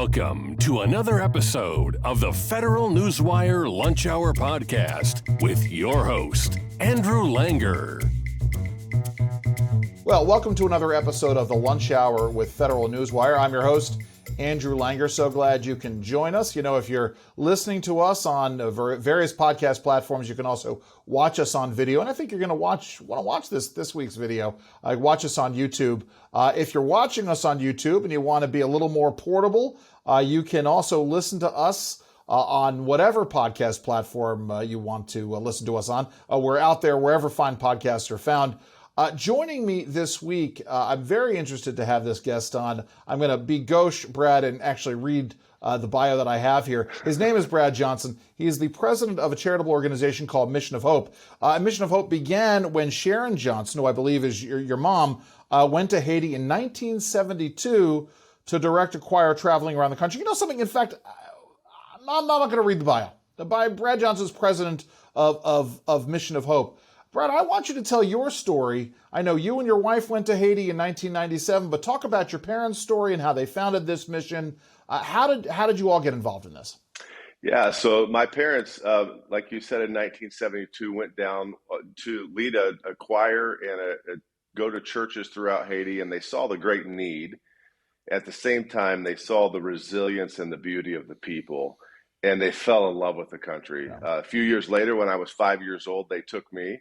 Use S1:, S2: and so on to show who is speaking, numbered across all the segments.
S1: Welcome to another episode of the Federal Newswire Lunch Hour Podcast with your host, Andrew Langer.
S2: Well, welcome to another episode of the Lunch Hour with Federal Newswire. I'm your host, Andrew Langer. So glad you can join us. You know, if you're listening to us on various podcast platforms, you can also watch us on video. And I think you're going to want to watch this week's video. Watch us on YouTube. If you're watching us on YouTube and you want to be a little more portable, you can also listen to us on whatever podcast platform you want to listen to us on. We're out there wherever fine podcasts are found. Joining me this week, I'm very interested to have this guest on. I'm going to be gauche, Brad, and actually read the bio that I have here. His name is Brad Johnson. He is the president of a charitable organization called Mission of Hope. Mission of Hope began when Sharon Johnson, who I believe is your mom, went to Haiti in 1972 to direct a choir traveling around the country. You know something? In fact, I'm not going to read the bio. Brad Johnson is president of Mission of Hope. Brad, I want you to tell your story. I know you and your wife went to Haiti in 1997, but talk about your parents' story and how they founded this mission. How did you all get involved in this?
S3: Yeah, so my parents, like you said, in 1972, went down to lead a choir and go to churches throughout Haiti, and they saw the great need. At the same time, they saw the resilience and the beauty of the people, and they fell in love with the country. Yeah. A few years later, when I was 5 years old, they took me.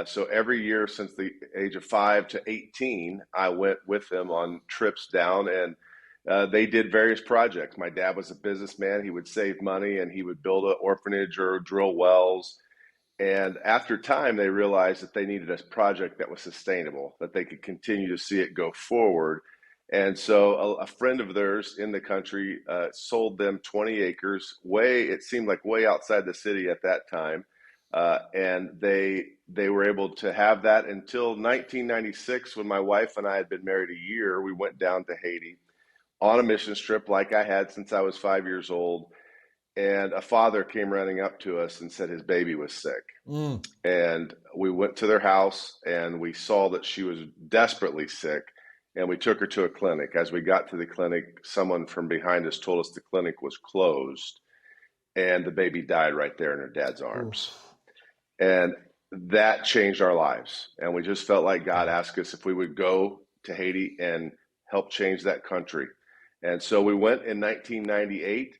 S3: So every year since the age of 5 to 18, I went with them on trips down, and they did various projects. My dad was a businessman. He would save money, and he would build an orphanage or drill wells. And after time, they realized that they needed a project that was sustainable, that they could continue to see it go forward. And so a friend of theirs in the country sold them 20 acres, it seemed like way outside the city at that time. And they were able to have that until 1996, when my wife and I had been married a year. We went down to Haiti on a mission trip like I had since I was 5 years old. And a father came running up to us and said his baby was sick. And we went to their house and we saw that she was desperately sick. And we took her to a clinic. As we got to the clinic, someone from behind us told us the clinic was closed. And the baby died right there in her dad's arms. And that changed our lives. And we just felt like God asked us if we would go to Haiti and help change that country. And so we went in 1998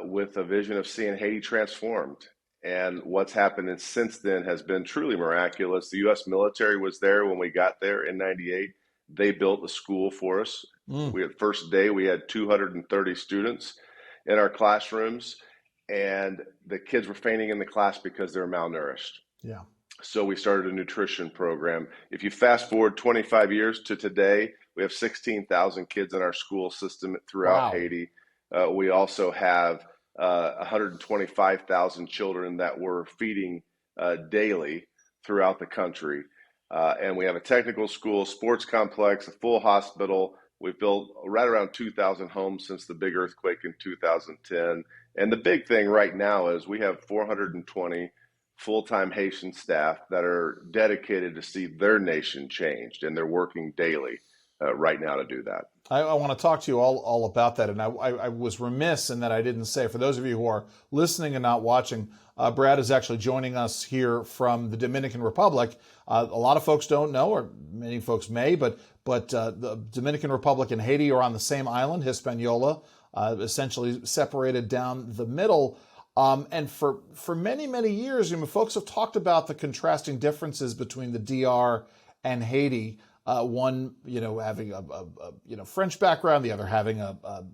S3: with a vision of seeing Haiti transformed. And what's happened since then has been truly miraculous. The U.S. military was there when we got there in 98. They built a school for us. First day, we had 230 students in our classrooms. And the kids were fainting in the class because they were malnourished. Yeah. So we started a nutrition program. If you fast forward 25 years to today, we have 16,000 kids in our school system throughout Haiti. We also have 125,000 children that we're feeding daily throughout the country. And we have a technical school, sports complex, a full hospital. We've built right around 2,000 homes since the big earthquake in 2010. And the big thing right now is we have 420 full-time Haitian staff that are dedicated to see their nation changed, and they're working daily right now to do that.
S2: I want to talk to you all about that, and I was remiss in that I didn't say, for those of you who are listening and not watching, Brad is actually joining us here from the Dominican Republic. A lot of folks don't know, or many folks may, but the Dominican Republic and Haiti are on the same island, Hispaniola, essentially separated down the middle. And for many, many years, folks have talked about the contrasting differences between the DR and Haiti. One, having a French background, the other having a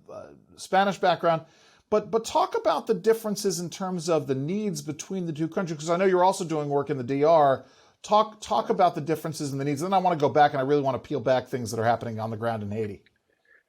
S2: Spanish background. But talk about the differences in terms of the needs between the two countries, because I know you're also doing work in the DR. Talk about the differences in the needs. Then I want to go back, and I really want to peel back things that are happening on the ground in Haiti.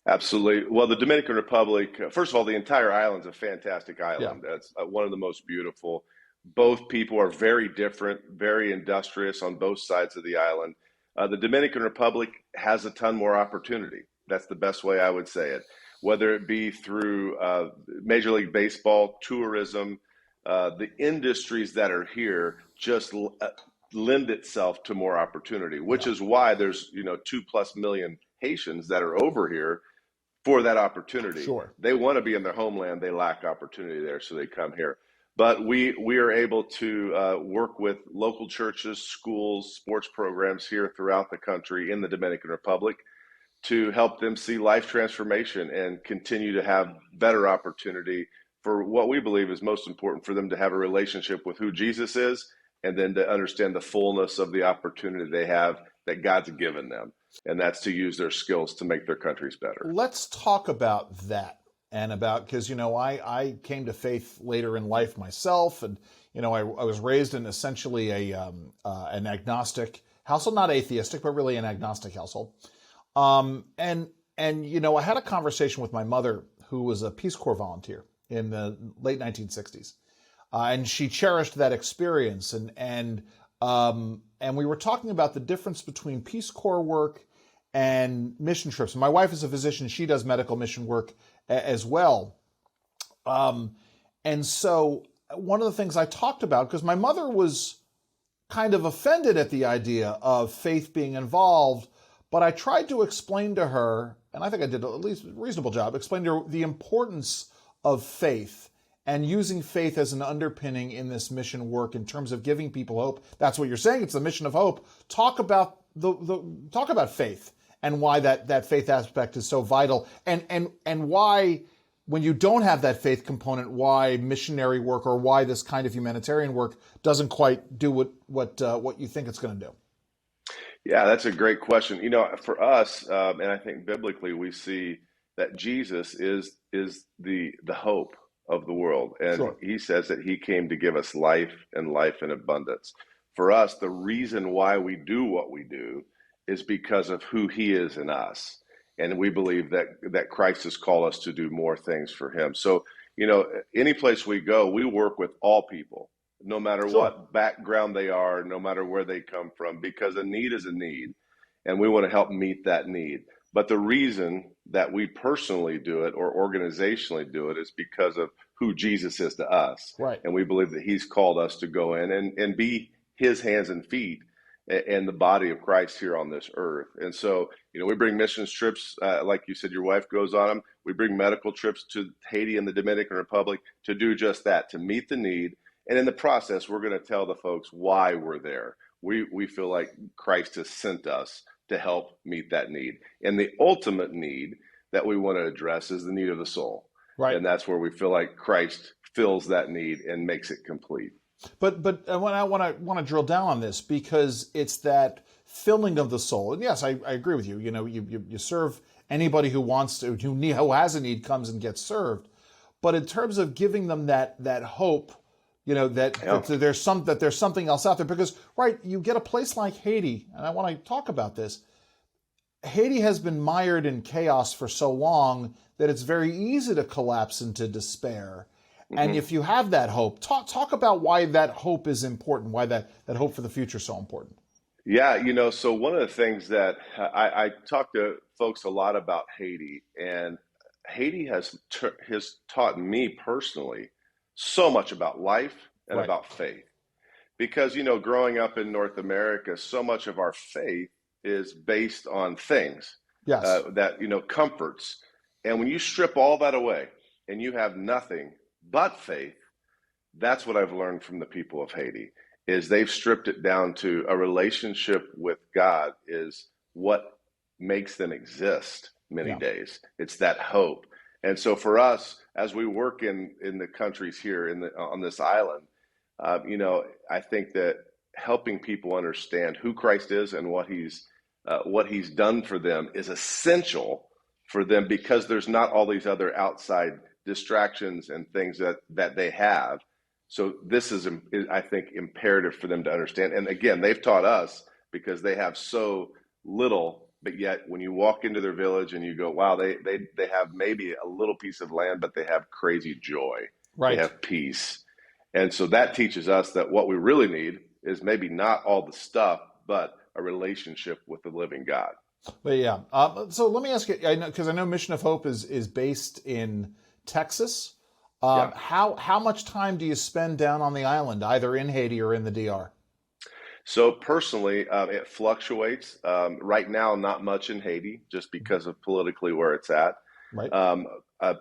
S3: Absolutely. Well, the Dominican Republic, first of all, the entire island's a fantastic island. Yeah. That's one of the most beautiful. Both people are very different, very industrious on both sides of the island. The Dominican Republic has a ton more opportunity. That's the best way I would say it. Whether it be through Major League Baseball, tourism, the industries that are here just lend itself to more opportunity, which is why there's 2+ million Haitians that are over here for that opportunity.
S2: Sure.
S3: They want to be in their homeland. They lack opportunity there, so they come here. But we are able to work with local churches, schools, sports programs here throughout the country in the Dominican Republic to help them see life transformation and continue to have better opportunity for what we believe is most important for them to have a relationship with who Jesus is, and then to understand the fullness of the opportunity they have that God's given them. And that's to use their skills to make their countries better.
S2: Let's talk about that. And about, because, I came to faith later in life myself. And, I was raised in essentially an agnostic household, not atheistic, but really an agnostic household. And I had a conversation with my mother, who was a Peace Corps volunteer in the late 1960s. And she cherished that experience. And we were talking about the difference between Peace Corps work and mission trips. My wife is a physician. She does medical mission work as well. And so one of the things I talked about, because my mother was kind of offended at the idea of faith being involved, but I tried to explain to her, and I think I did at least a reasonable job, explain to her the importance of faith and using faith as an underpinning in this mission work in terms of giving people hope. That's what you're saying. It's the mission of hope. Talk about talk about faith and why that faith aspect is so vital, and why, when you don't have that faith component, why missionary work or why this kind of humanitarian work doesn't quite do what you think it's going to do.
S3: Yeah, that's a great question. For us, and I think biblically, we see that Jesus is the hope of the world. And
S2: Sure.
S3: He says that He came to give us life and life in abundance. For us, the reason why we do what we do is because of who He is in us. And we believe that Christ has called us to do more things for Him. So, any place we go, we work with all people, no matter
S2: Sure.
S3: what background they are, no matter where they come from, because a need is a need, and we want to help meet that need. But the reason that we personally do it or organizationally do it is because of who Jesus is to us.
S2: Right.
S3: And we believe that He's called us to go in and be His hands and feet and the body of Christ here on this earth. And so, we bring missions trips, like you said, your wife goes on them. We bring medical trips to Haiti and the Dominican Republic to do just that, to meet the need. And in the process, we're going to tell the folks why we're there. We feel like Christ has sent us to help meet that need. And the ultimate need that we want to address is the need of the soul.
S2: Right.
S3: And that's where we feel like Christ fills that need and makes it complete.
S2: But when I want to drill down on this, because it's that filling of the soul. And yes, I agree with you. You serve anybody who wants to, who has a need, comes and gets served. But in terms of giving them that hope, that there's something else out there, because you get a place like Haiti, and I want to talk about this. Haiti has been mired in chaos for so long that it's very easy to collapse into despair. Mm-hmm. And if you have that hope, talk about why that hope is important, why that hope for the future is so important.
S3: Yeah, so one of the things that I talk to folks a lot about Haiti, and Haiti has taught me personally so much about life and
S2: Right.
S3: about faith. Because, growing up in North America, so much of our faith is based on things.
S2: Yes.
S3: That, comforts. And when you strip all that away and you have nothing but faith, that's what I've learned from the people of Haiti, is they've stripped it down to a relationship with God is what makes them exist many days. It's that hope. And so for us, as we work in the countries here on this island, I think that helping people understand who Christ is and what He's done for them is essential for them, because there's not all these other outside distractions and things that they have. So this is, I think, imperative for them to understand. And again, they've taught us, because they have so little, but yet when you walk into their village and you go, wow, they have maybe a little piece of land, but they have crazy joy.
S2: Right.
S3: They have peace. And so that teaches us that what we really need is maybe not all the stuff, but a relationship with the living God.
S2: But yeah. So let me ask you, because I know Mission of Hope is based in Texas. How much time do you spend down on the island, either in Haiti or in the DR?
S3: So personally, it fluctuates. Right now, not much in Haiti, just because of politically where it's at.
S2: Right.
S3: Um, uh,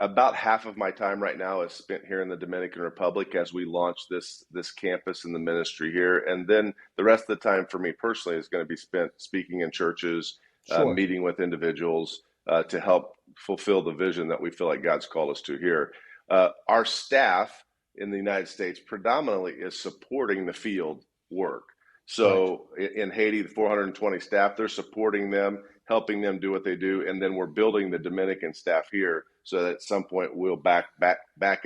S3: about half of my time right now is spent here in the Dominican Republic as we launch this campus and the ministry here, and then the rest of the time for me personally is going to be spent speaking in churches,
S2: Sure.
S3: meeting with individuals to help fulfill the vision that we feel like God's called us to here. Our staff in the United States predominantly is supporting the field work.
S2: Right.
S3: So in Haiti, the 420 staff, they're supporting them, helping them do what they do, and then we're building the Dominican staff here so that at some point we'll back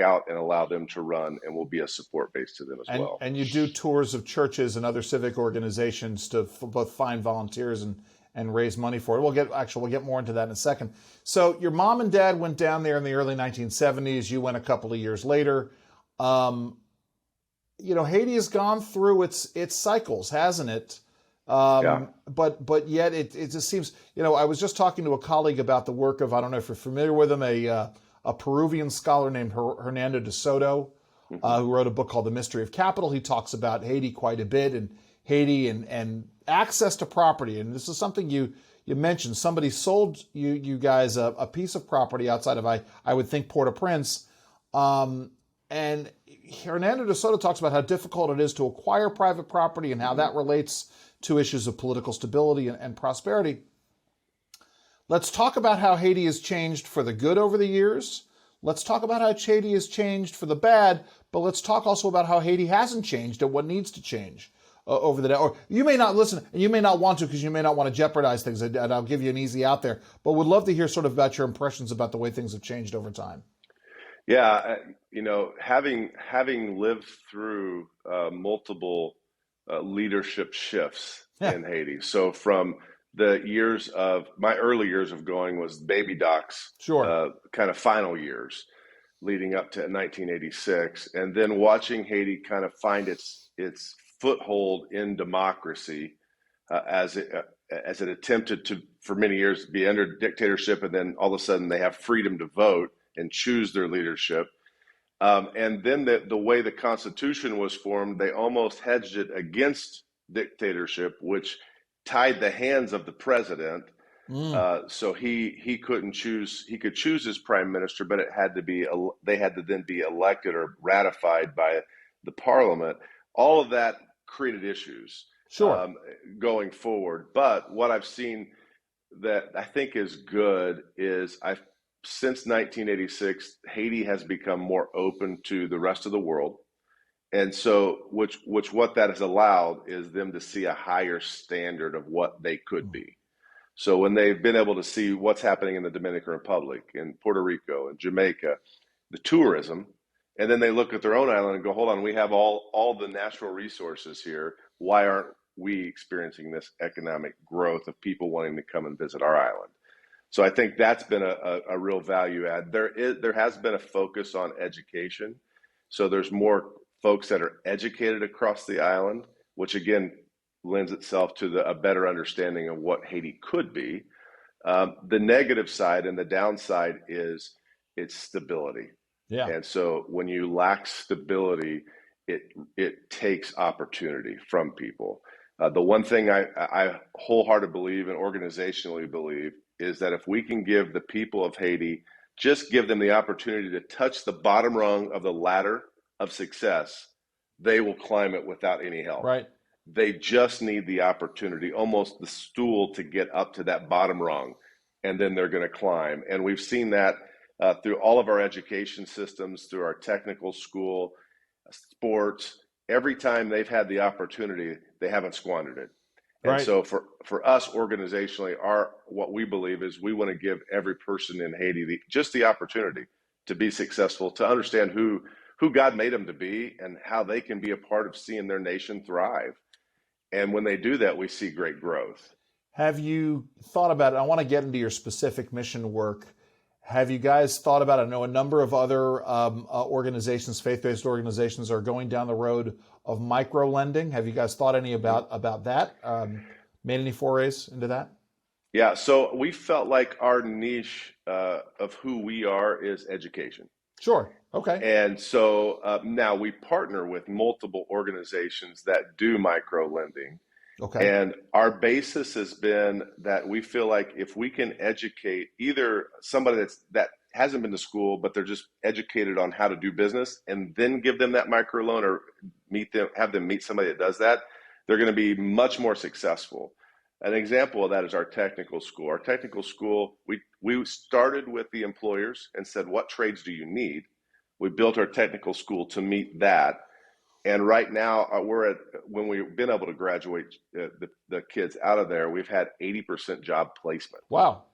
S3: out and allow them to run, and we'll be a support base to them as well.
S2: And you do tours of churches and other civic organizations to both find volunteers and raise money for it. We'll get more into that in a second. So your mom and dad went down there in the early 1970s. You went a couple of years later. Haiti has gone through its cycles, hasn't it?
S3: Yeah.
S2: But yet it just seems, I was just talking to a colleague about the work of, I don't know if you're familiar with him, a Peruvian scholar named Hernando de Soto, who wrote a book called The Mystery of Capital. He talks about Haiti quite a bit, and Haiti and access to property. And this is something you mentioned. Somebody sold you guys a piece of property outside of, I would think, Port-au-Prince. And Hernando de Soto talks about how difficult it is to acquire private property and how that relates to issues of political stability and prosperity. Let's talk about how Haiti has changed for the good over the years. Let's talk about how Haiti has changed for the bad, but let's talk also about how Haiti hasn't changed and what needs to change over the day. Or you may not listen, and you may not want to because you may not want to jeopardize things, and I'll give you an easy out there, but would love to hear sort of about your impressions about the way things have changed over time.
S3: Yeah, having lived through multiple leadership shifts in Haiti. So from the years of my early years of going was Baby Doc's
S2: Sure.
S3: kind of final years leading up to 1986, and then watching Haiti kind of find its foothold in democracy as it attempted to for many years be under dictatorship, and then all of a sudden they have freedom to vote and choose their leadership. And then the way the Constitution was formed, they almost hedged it against dictatorship, which tied the hands of the president. So he couldn't choose. He could choose his prime minister, but they had to then be elected or ratified by the parliament. All of that created issues going forward. But what I've seen that I think is good is since 1986, Haiti has become more open to the rest of the world. And so, what that has allowed is them to see a higher standard of what they could be. So when they've been able to see what's happening in the Dominican Republic, in Puerto Rico, and Jamaica, the tourism, and then they look at their own island and go, hold on, we have all the natural resources here. Why aren't we experiencing this economic growth of people wanting to come and visit our island? So I think that's been a real value add. There has been a focus on education. So there's more folks that are educated across the island, which again lends itself to a better understanding of what Haiti could be. The negative side and the downside is its stability.
S2: Yeah.
S3: And so when you lack stability, it takes opportunity from people. The one thing I wholeheartedly believe and organizationally believe is that if we can give the people of Haiti, just give them the opportunity to touch the bottom rung of the ladder of success, they will climb it without any help.
S2: Right.
S3: They just need the opportunity, almost the stool, to get up to that bottom rung, and then they're going to climb. And we've seen that through all of our education systems, through our technical school, sports. Every time they've had the opportunity, they haven't squandered it. And so for us organizationally, what we believe is we want to give every person in Haiti just the opportunity to be successful, to understand who God made them to be and how they can be a part of seeing their nation thrive. And when they do that, we see great growth.
S2: Have you thought about it? I want to get into your specific mission work. Have you guys thought about it? I know a number of other organizations, faith-based organizations, are going down the road of micro-lending. Have you guys thought any about that? Made any forays into that?
S3: Yeah, so we felt like our niche of who we are is education.
S2: Sure. Okay.
S3: And so now we partner with multiple organizations that do micro-lending.
S2: Okay.
S3: And our basis has been that we feel like if we can educate either somebody that hasn't been to school, but they're just educated on how to do business, and then give them that microloan or have them meet somebody that does that, they're going to be much more successful. An example of that is our technical school. Our technical school, we started with the employers and said, what trades do you need? We built our technical school to meet that. And right now, when we've been able to graduate the kids out of there, we've had 80% job placement,
S2: Wow.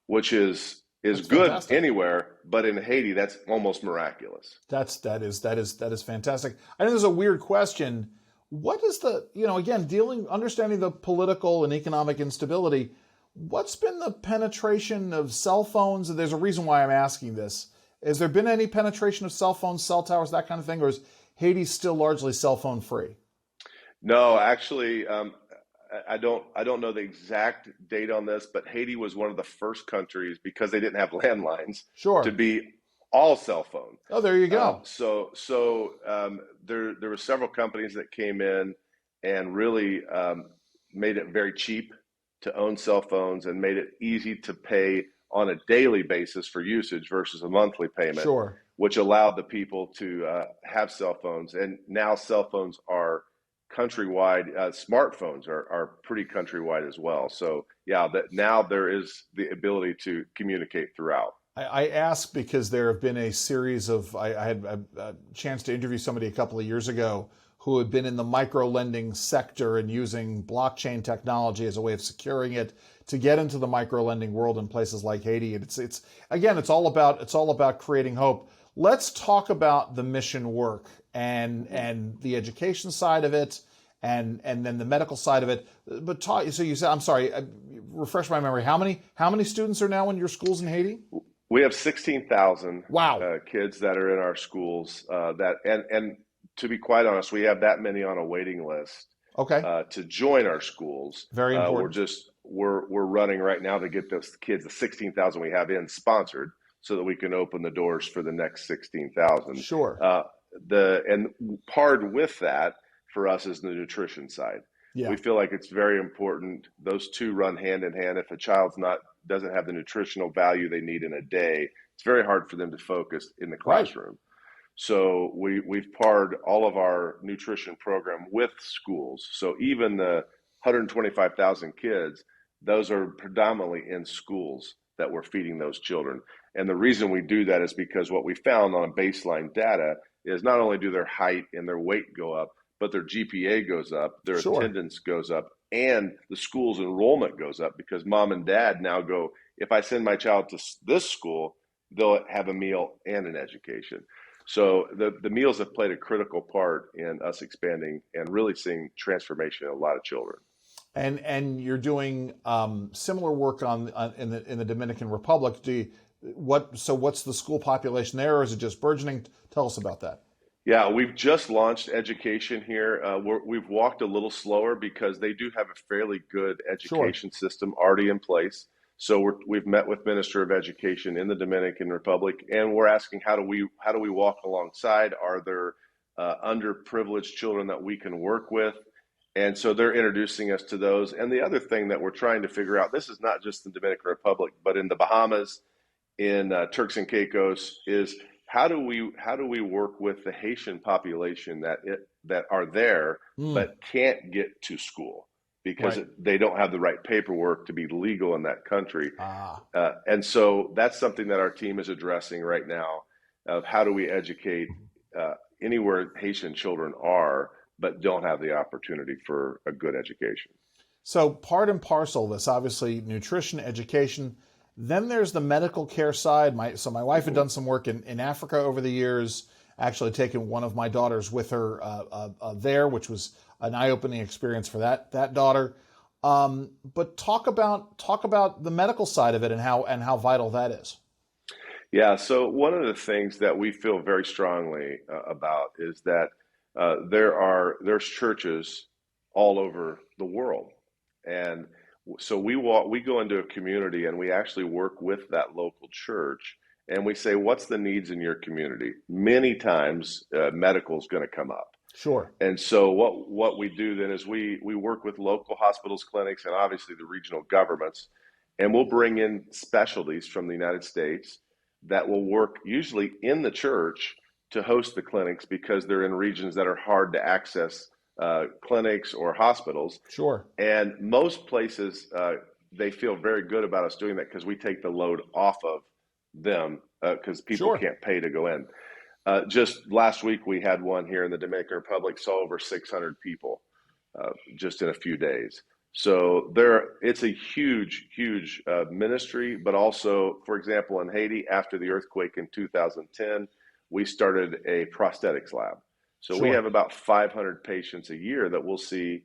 S3: which is
S2: That's
S3: good
S2: fantastic.
S3: anywhere, but in Haiti, that's almost miraculous.
S2: That is fantastic. I know there's a weird question. What is again, understanding the political and economic instability, what's been the penetration of cell phones? There's a reason why I'm asking this. Has there been any penetration of cell phones, cell towers, that kind of thing, or is Haiti still largely cell phone free?
S3: No, actually, I don't know the exact date on this, but Haiti was one of the first countries, because they didn't have landlines,
S2: Sure.
S3: to be all cell phone.
S2: Oh, there you go.
S3: There were several companies that came in and really made it very cheap to own cell phones and made it easy to pay on a daily basis for usage versus a monthly payment.
S2: Sure.
S3: Which allowed the people to have cell phones. And now cell phones are countrywide. Smartphones are pretty countrywide as well. So yeah, now there is the ability to communicate throughout.
S2: I ask because there have been a series of, I had a chance to interview somebody a couple of years ago who had been in the micro lending sector and using blockchain technology as a way of securing it to get into the micro lending world in places like Haiti. And it's all about creating hope. Let's talk about the mission work and the education side of it, and then the medical side of it. But so you said, I'm sorry, refresh my memory. How many students are now in your schools in Haiti?
S3: We have 16,000
S2: wow.
S3: Kids that are in our schools. And to be quite honest, we have that many on a waiting list.
S2: Okay.
S3: To join our schools.
S2: Very important.
S3: We're running right now to get those kids, the 16,000 we have in, sponsored, so that we can open the doors for the next 16,000.
S2: Sure.
S3: And part with that for us is the nutrition side.
S2: Yeah.
S3: We feel like it's very important. Those two run hand in hand. If a child's doesn't have the nutritional value they need in a day, it's very hard for them to focus in the classroom. Right. So we've paired all of our nutrition program with schools. So even the 125,000 kids, those are predominantly in schools that we're feeding those children. And the reason we do that is because what we found on baseline data is not only do their height and their weight go up, but their GPA goes up, their
S2: Sure.
S3: attendance goes up, and the school's enrollment goes up, because mom and dad now go, if I send my child to this school, they'll have a meal and an education. So the meals have played a critical part in us expanding and really seeing transformation in a lot of children.
S2: And you're doing similar work in the Dominican Republic. What's the school population there, or is it just burgeoning? Tell us about that.
S3: Yeah, we've just launched education here. We've walked a little slower because they do have a fairly good education
S2: Sure.
S3: system already in place. So we've met with Minister of Education in the Dominican Republic, and we're asking how do we walk alongside? Are there underprivileged children that we can work with? And so they're introducing us to those. And the other thing that we're trying to figure out, this is not just the Dominican Republic, but in the Bahamas, in Turks and Caicos, is how do we work with the Haitian population that are there but can't get to school because
S2: Right.
S3: they don't have the right paperwork to be legal in that country.
S2: Ah.
S3: And so that's something that our team is addressing right now, of how do we educate anywhere Haitian children are but don't have the opportunity for a good education.
S2: So part and parcel of this, obviously, nutrition, education. Then there's the medical care side. My wife had done some work in Africa over the years, actually taken one of my daughters with her there, which was an eye-opening experience for that daughter. But talk about the medical side of it and how vital that is.
S3: Yeah, so one of the things that we feel very strongly about is that there's churches all over the world, and so we go into a community and we actually work with that local church, and we say, what's the needs in your community? Many times medical is going to come up.
S2: Sure.
S3: And so what we do then is we work with local hospitals, clinics, and obviously the regional governments, and we'll bring in specialties from the United States that will work usually in the church to host the clinics because they're in regions that are hard to access clinics or hospitals.
S2: Sure.
S3: And most places, they feel very good about us doing that because we take the load off of them because people
S2: Sure.
S3: can't pay to go in. Just last week, we had one here in the Dominican Republic, saw over 600 people just in a few days. So it's a huge, huge ministry, but also, for example, in Haiti, after the earthquake in 2010, we started a prosthetics lab. So we
S2: Sure.
S3: have about 500 patients a year that we'll see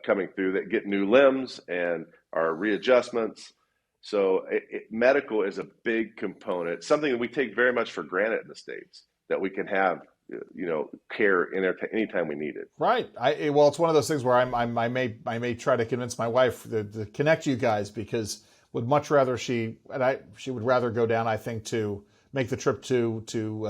S3: coming through that get new limbs and are readjustments. So medical is a big component, something that we take very much for granted in the States, that we can have, care in there anytime we need it.
S2: Right. Well, it's one of those things where I may try to convince my wife to connect you guys, because would much rather she would rather go down, I think, to make the trip to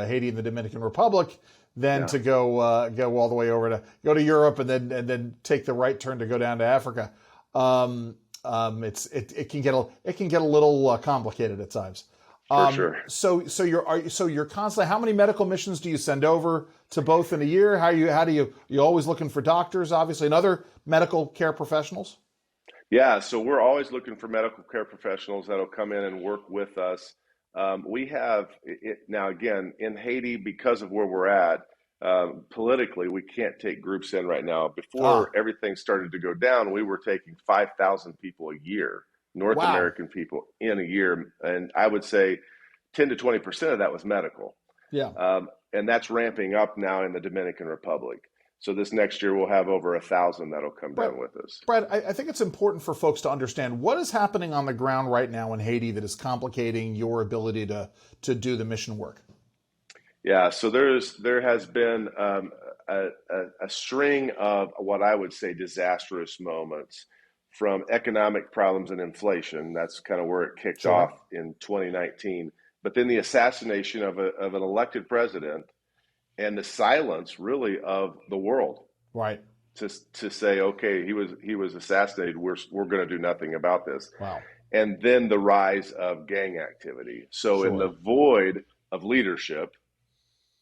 S2: Haiti and the Dominican Republic than to go all the way over to go to Europe and then take the right turn to go down to Africa. It can get a little complicated at times.
S3: For sure.
S2: So you're constantly, how many medical missions do you send over to both in a year? How do you always looking for doctors, obviously, and other medical care professionals?
S3: Yeah, so we're always looking for medical care professionals that'll come in and work with us. We have it now, again, in Haiti, because of where we're at, politically, we can't take groups in right now. Before everything started to go down, we were taking 5,000 people a year. North American people in a year. And I would say 10 to 20% of that was medical.
S2: Yeah.
S3: And that's ramping up now in the Dominican Republic. So this next year we'll have over 1,000 that'll come down with us.
S2: Brad, I think it's important for folks to understand what is happening on the ground right now in Haiti that is complicating your ability to do the mission work.
S3: Yeah, so there has been a string of what I would say disastrous moments, from economic problems and inflation. That's kind of where it kicked off in 2019. But then the assassination of an elected president and the silence, really, of the world.
S2: Right.
S3: To say, okay, he was assassinated. We're going to do nothing about this.
S2: Wow.
S3: And then the rise of gang activity. So in the void of leadership,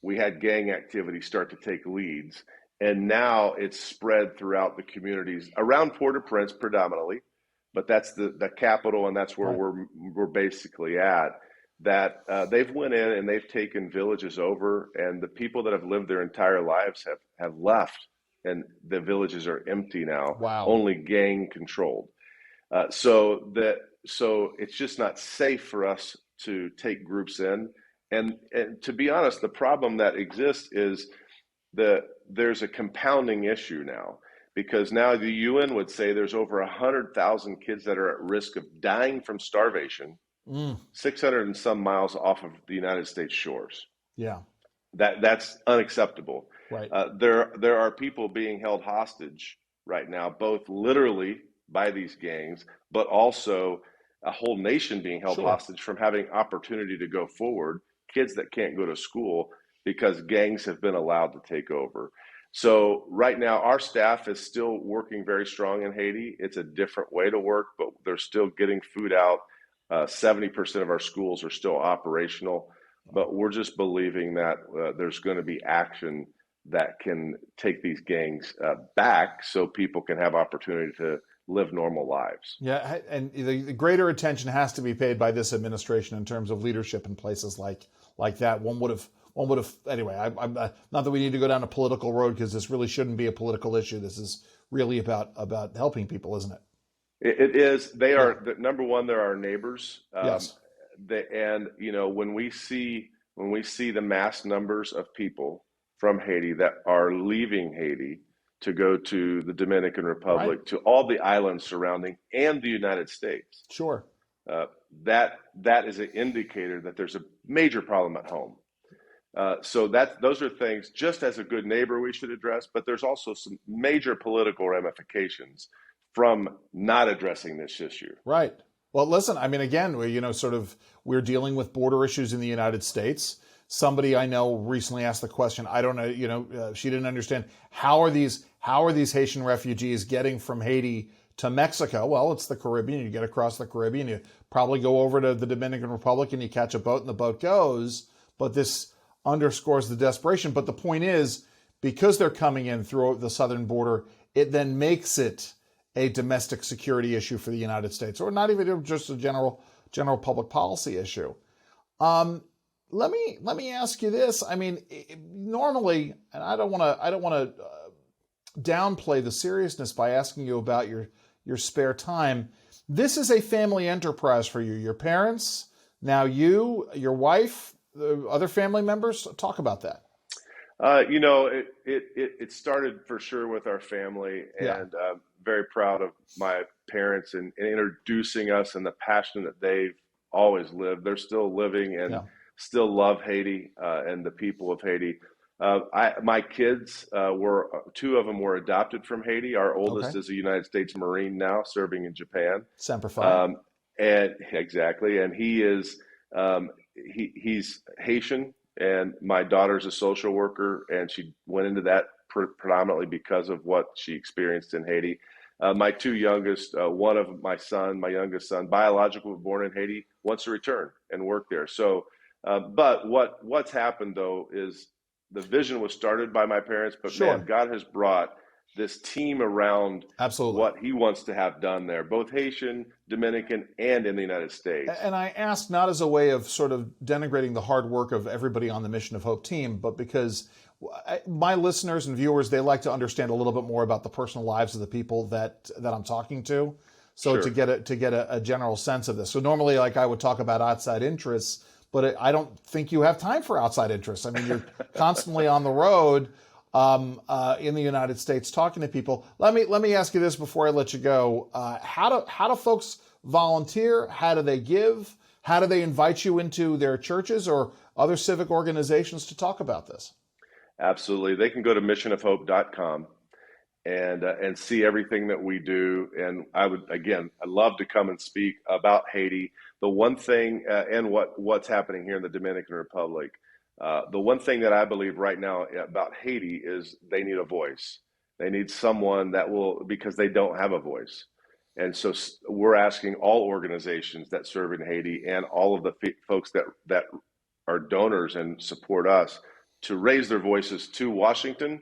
S3: we had gang activity start to take leads. And now it's spread throughout the communities around Port-au-Prince predominantly, but that's the capital, and that's where we're basically at. That they've went in and they've taken villages over, and the people that have lived their entire lives have left, and the villages are empty now.
S2: Wow.
S3: Only gang controlled. So it's just not safe for us to take groups in. And to be honest, the problem that exists is there's a compounding issue now, because now the UN would say there's over 100,000 kids that are at risk of dying from starvation, 600 and some miles off of the United States shores.
S2: Yeah.
S3: That's unacceptable.
S2: Right.
S3: There are people being held hostage right now, both literally by these gangs, but also a whole nation being held hostage from having opportunity to go forward, kids that can't go to school because gangs have been allowed to take over. So right now, our staff is still working very strong in Haiti. It's a different way to work, but they're still getting food out. 70% of our schools are still operational, but we're just believing that there's going to be action that can take these gangs back so people can have opportunity to live normal lives.
S2: Yeah, and the greater attention has to be paid by this administration in terms of leadership in places like that. One would have. Anyway, I'm not that we need to go down a political road, because this really shouldn't be a political issue. This is really about helping people, isn't it?
S3: It is. They are number one. They're our neighbors.
S2: Yes.
S3: And when we see the mass numbers of people from Haiti that are leaving Haiti to go to the Dominican Republic, to all the islands surrounding, and the United States.
S2: Sure.
S3: That is an indicator that there's a major problem at home. So those are things, just as a good neighbor, we should address, but there's also some major political ramifications from not addressing this issue.
S2: Right. Well, listen, I mean, again, we're dealing with border issues in the United States. Somebody I know recently asked the question, I don't know, she didn't understand, how are these Haitian refugees getting from Haiti to Mexico? Well, it's the Caribbean. You get across the Caribbean, you probably go over to the Dominican Republic and you catch a boat and the boat goes. But this underscores the desperation. But the point is, because they're coming in through the southern border, it then makes it a domestic security issue for the United States, or not even just a general public policy issue. Let me ask you this. I mean, normally, and I don't want to downplay the seriousness by asking you about your spare time. This is a family enterprise for you. Your parents, now you, your wife, the other family members. Talk about that.
S3: It started for sure with our family, and very proud of my parents and introducing us and the passion that they've always lived. They're still living and still love Haiti and the people of Haiti. My kids two of them were adopted from Haiti. Our oldest is a United States Marine now, serving in Japan.
S2: Semper Fi.
S3: And exactly, and he is he's Haitian, and my daughter's a social worker, and she went into that predominantly because of what she experienced in Haiti. My two youngest, one of my youngest son, biological, born in Haiti, wants to return and work there. So, but what's happened though is the vision was started by my parents, but man, God has brought this team around what he wants to have done there, both Haitian, Dominican, and in the United States.
S2: And I ask not as a way of sort of denigrating the hard work of everybody on the Mission of Hope team, but because my listeners and viewers, they like to understand a little bit more about the personal lives of the people that I'm talking to. So to get a general sense of this. So normally, like, I would talk about outside interests, but I don't think you have time for outside interests. I mean, you're constantly on the road in the United States talking to people. Let me ask you this before I let you go. How do folks volunteer? How do they give? How do they invite you into their churches or other civic organizations to talk about this?
S3: Absolutely. They can go to missionofhope.com and see everything that we do. And I'd love to come and speak about Haiti. The one thing and what's happening here in the Dominican Republic. The one thing that I believe right now about Haiti is they need a voice. They need someone that will, because they don't have a voice. And so we're asking all organizations that serve in Haiti and all of the folks that are donors and support us to raise their voices to Washington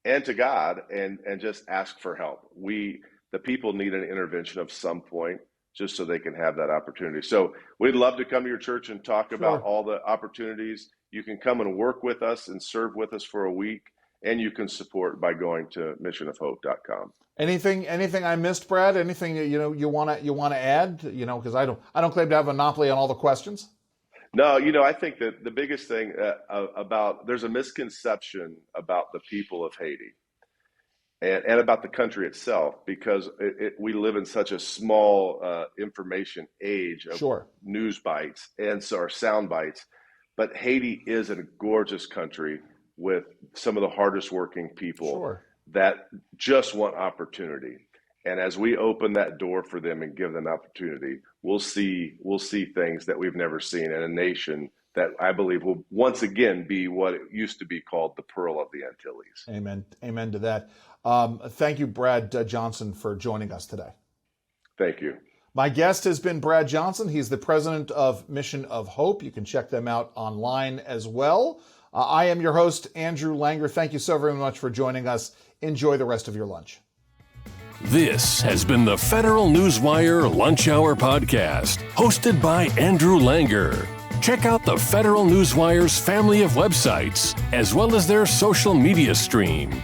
S3: and to God and just ask for help. The people need an intervention of some point just so they can have that opportunity. So we'd love to come to your church and talk about all the opportunities. You can come and work with us and serve with us for a week, and you can support by going to missionofhope.com.
S2: Anything I missed, Brad? Anything you want to add? Because I don't claim to have a monopoly on all the questions.
S3: No, I think that the biggest thing there's a misconception about the people of Haiti and about the country itself, because we live in such a small information age of news bites and so our sound bites. But Haiti is a gorgeous country with some of the hardest working people that just want opportunity. And as we open that door for them and give them opportunity, we'll see things that we've never seen in a nation that I believe will once again be what it used to be called the Pearl of the Antilles.
S2: Amen. Amen to that. Thank you, Brad Johnson, for joining us today.
S3: Thank you.
S2: My guest has been Brad Johnson. He's the president of Mission of Hope. You can check them out online as well. I am your host, Andrew Langer. Thank you so very much for joining us. Enjoy the rest of your lunch.
S1: This has been the Federal Newswire Lunch Hour Podcast, hosted by Andrew Langer. Check out the Federal Newswire's family of websites, as well as their social media stream.